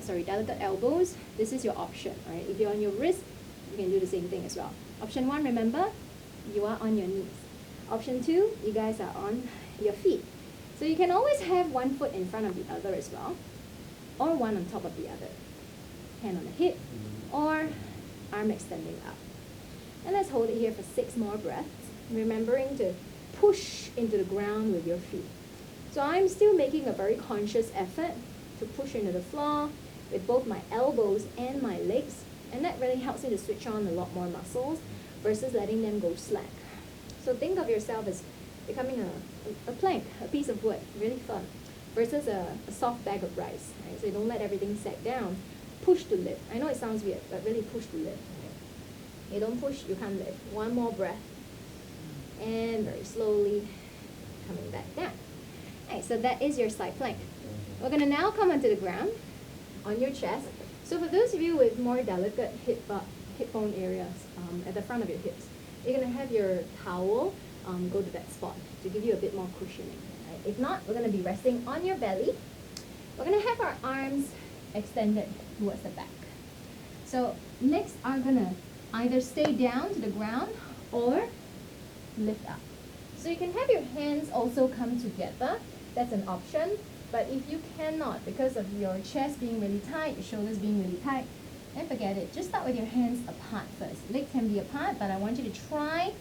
delicate elbows, this is your option. Right? If you're on your wrist, you can do the same thing as well. Option 1, remember, you are on your knees. Option 2, you guys are on your feet. So you can always have one foot in front of the other as well, or one on top of the other. Hand on the hip, or arm extending up. And let's hold it here for 6 more breaths, remembering to push into the ground with your feet. So I'm still making a very conscious effort to push into the floor with both my elbows and my legs, and that really helps me to switch on a lot more muscles versus letting them go slack. So think of yourself as becoming a plank, a piece of wood, really firm, versus a soft bag of rice. Right? So you don't let everything sag down. Push to lift. I know it sounds weird, but really push to lift. You don't push, you can't lift. 1 more breath. And very slowly coming back down. Alright, so that is your side plank. We're going to now come onto the ground on your chest. So for those of you with more delicate hip hip bone areas at the front of your hips. You're going to have your towel go to that spot to give you a bit more cushioning. Right? If not, we're going to be resting on your belly. We're going to have our arms extended towards the back. So legs are going to either stay down to the ground or lift up. So you can have your hands also come together. That's an option. But if you cannot, because of your chest being really tight, your shoulders being really tight, then forget it. Just start with your hands apart first. Legs can be apart, but I want you to try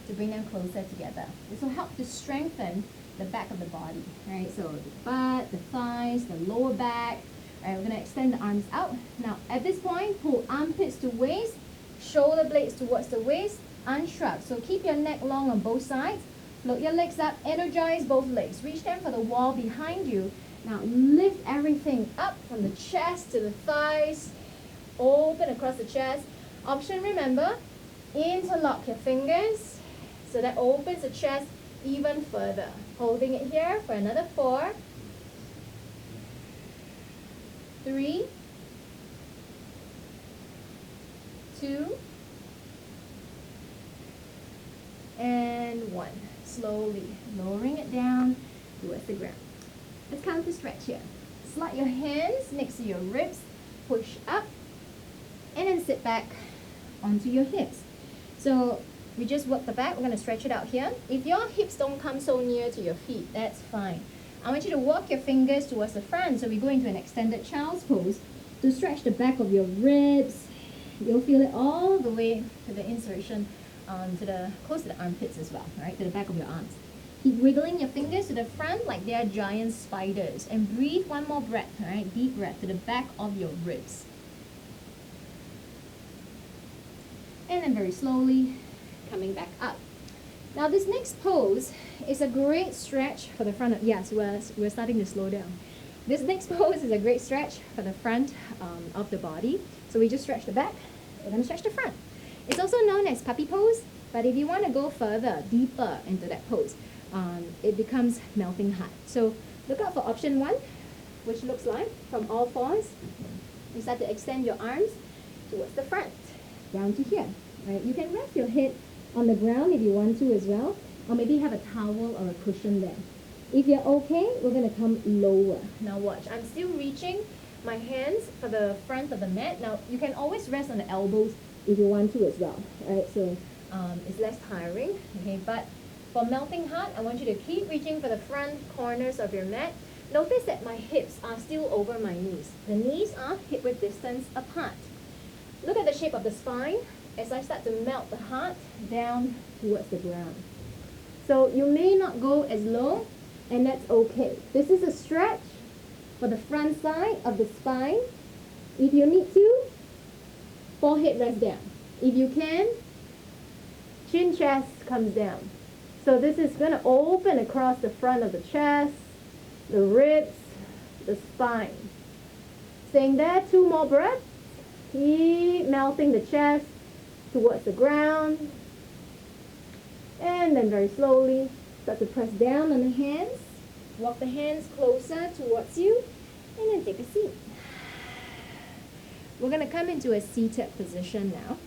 to bring them closer together. This will help to strengthen the back of the body, right? So the butt, the thighs, the lower back. All right, we're going to extend the arms out. Now, at this point, pull armpits to waist, shoulder blades towards the waist, unshrug. So keep your neck long on both sides. Float your legs up, energize both legs. Reach them for the wall behind you. Now lift everything up from the chest to the thighs. Open across the chest. Option, remember, interlock your fingers so that opens the chest even further. Holding it here for another 4, 3, 2, and 1. Slowly lowering it down towards the ground. Let's counter stretch here. Slide your hands next to your ribs, push up, and then sit back onto your hips. So we just work the back. We're going to stretch it out here. If your hips don't come so near to your feet, that's fine. I want you to walk your fingers towards the front. So we go into an extended child's pose to stretch the back of your ribs. You'll feel it all the way to the insertion, close to the armpits as well, right, to the back of your arms. Keep wiggling your fingers to the front like they are giant spiders. And breathe one more breath, all right, deep breath to the back of your ribs. And then very slowly coming back up. Now this next pose is a great stretch for the front of, yes, we're starting to slow down. This next pose is a great stretch for the front of the body. So we just stretch the back, we're going to stretch the front. It's also known as puppy pose, but if you want to go further, deeper into that pose, it becomes melting hot. So look out for option 1, which looks like from all fours. You start to extend your arms towards the front, down to here. Right? You can rest your head on the ground if you want to as well, or maybe have a towel or a cushion there. If you're okay, we're going to come lower. Now watch, I'm still reaching my hands for the front of the mat. Now you can always rest on the elbows if you want to as well, right? So it's less tiring, okay? But for melting hot, I want you to keep reaching for the front corners of your mat. Notice that my hips are still over my knees. The knees are hip-width distance apart. Look at the shape of the spine as I start to melt the heart down towards the ground. So you may not go as low, and that's okay. This is a stretch for the front side of the spine. If you need to, forehead rests down. If you can, chin chest comes down. So this is going to open across the front of the chest, the ribs, the spine. Staying there, 2 more breaths. Keep melting the chest towards the ground. And then very slowly start to press down on the hands. Walk the hands closer towards you. And then take a seat. We're going to come into a seated position now.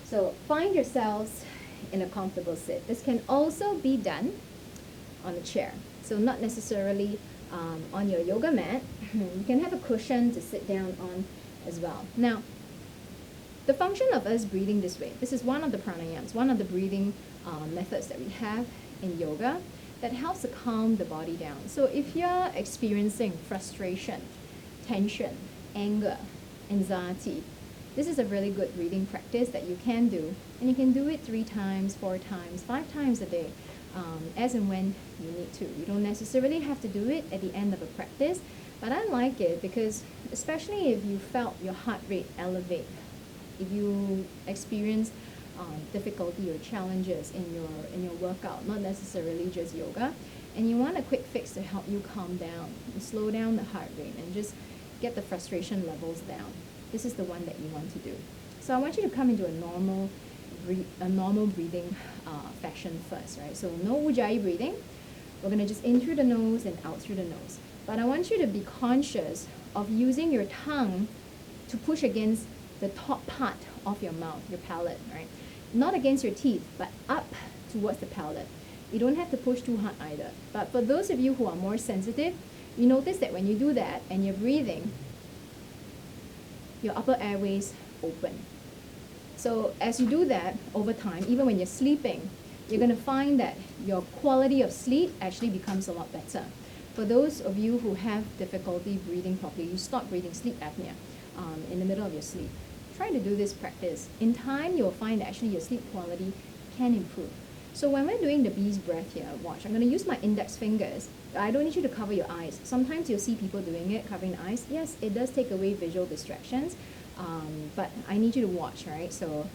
So find yourselves in a comfortable sit. This can also be done on a chair. So not necessarily on your yoga mat. You can have a cushion to sit down on as well. Now, the function of us breathing this way, this is one of the pranayams, one of the breathing methods that we have in yoga that helps to calm the body down. So if you're experiencing frustration, tension, anger, anxiety, this is a really good breathing practice that you can do. And you can do it 3 times, 4 times, 5 times a day, as and when you need to. You don't necessarily have to do it at the end of a practice, but I like it because especially if you felt your heart rate elevate, if you experience difficulty or challenges in your workout, not necessarily just yoga, and you want a quick fix to help you calm down and slow down the heart rate and just get the frustration levels down, this is the one that you want to do. So I want you to come into a normal breathing fashion first, right? So no ujjayi breathing. We're going to just in through the nose and out through the nose. But I want you to be conscious of using your tongue to push against the top part of your mouth, your palate, right? Not against your teeth, but up towards the palate. You don't have to push too hard either. But for those of you who are more sensitive, you notice that when you do that and you're breathing, your upper airways open. So as you do that over time, even when you're sleeping, you're going to find that your quality of sleep actually becomes a lot better. For those of you who have difficulty breathing properly, you stop breathing, sleep apnea, in the middle of your sleep. Try to do this practice. In time, you'll find that actually your sleep quality can improve. So when we're doing the bee's breath here, watch, I'm going to use my index fingers. I don't need you to cover your eyes. Sometimes you'll see people doing it, covering the eyes. Yes, it does take away visual distractions, but I need you to watch, right? So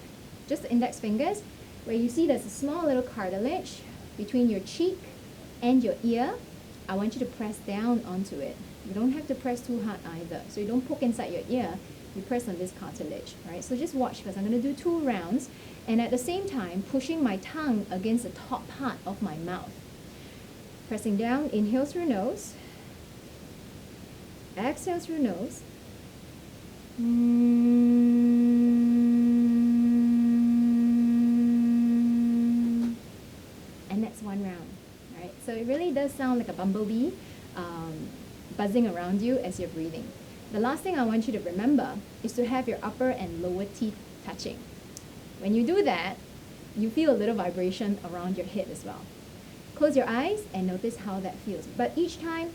just the index fingers, where you see there's a small little cartilage between your cheek and your ear. I want you to press down onto it. You don't have to press too hard either. So you don't poke inside your ear, you press on this cartilage, right? So just watch, because I'm going to do 2 rounds, and at the same time, pushing my tongue against the top part of my mouth. Pressing down, inhale through nose, exhale through nose. And that's 1 round, right? So it really does sound like a bumblebee buzzing around you as you're breathing. The last thing I want you to remember is to have your upper and lower teeth touching. When you do that, you feel a little vibration around your head as well. Close your eyes and notice how that feels. But each time,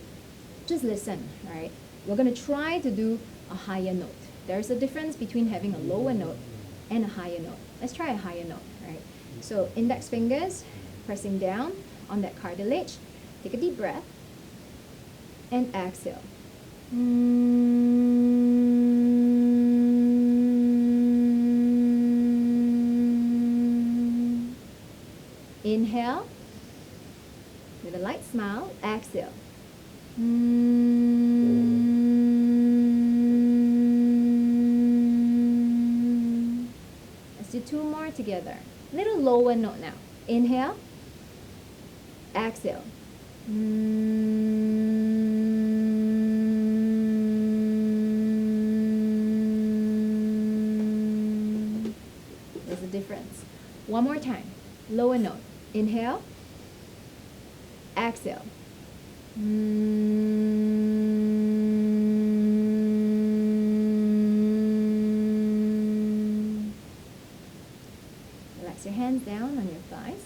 just listen, right? We're going to try to do a higher note. There's a difference between having a lower note and a higher note. Let's try a higher note, right? So index fingers pressing down on that cartilage. Take a deep breath and exhale. Inhale with a light smile, exhale. Let's do 2 more together. Little lower note now. Inhale, exhale. There's a difference. 1 more time. Lower note. Inhale, exhale. Relax your hands down on your thighs.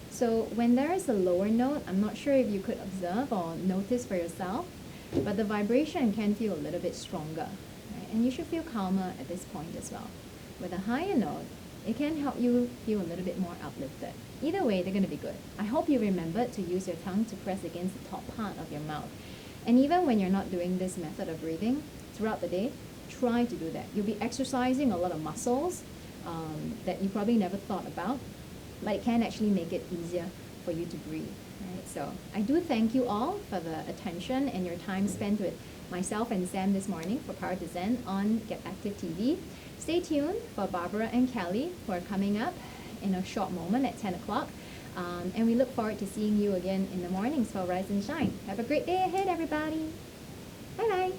So when there is a lower note, I'm not sure if you could observe or notice for yourself, but the vibration can feel a little bit stronger, right? And you should feel calmer at this point as well. With a higher note, it can help you feel a little bit more uplifted. Either way, they're going to be good. I hope you remembered to use your tongue to press against the top part of your mouth. And even when you're not doing this method of breathing throughout the day, try to do that. You'll be exercising a lot of muscles that you probably never thought about, but it can actually make it easier for you to breathe. Right? So I do thank you all for the attention and your time spent with myself and Sam this morning for Power to Zen on Get Active TV. Stay tuned for Barbara and Kelly, who are coming up in a short moment at 10 o'clock. And we look forward to seeing you again in the mornings for Rise and Shine. Have a great day ahead, everybody. Bye-bye.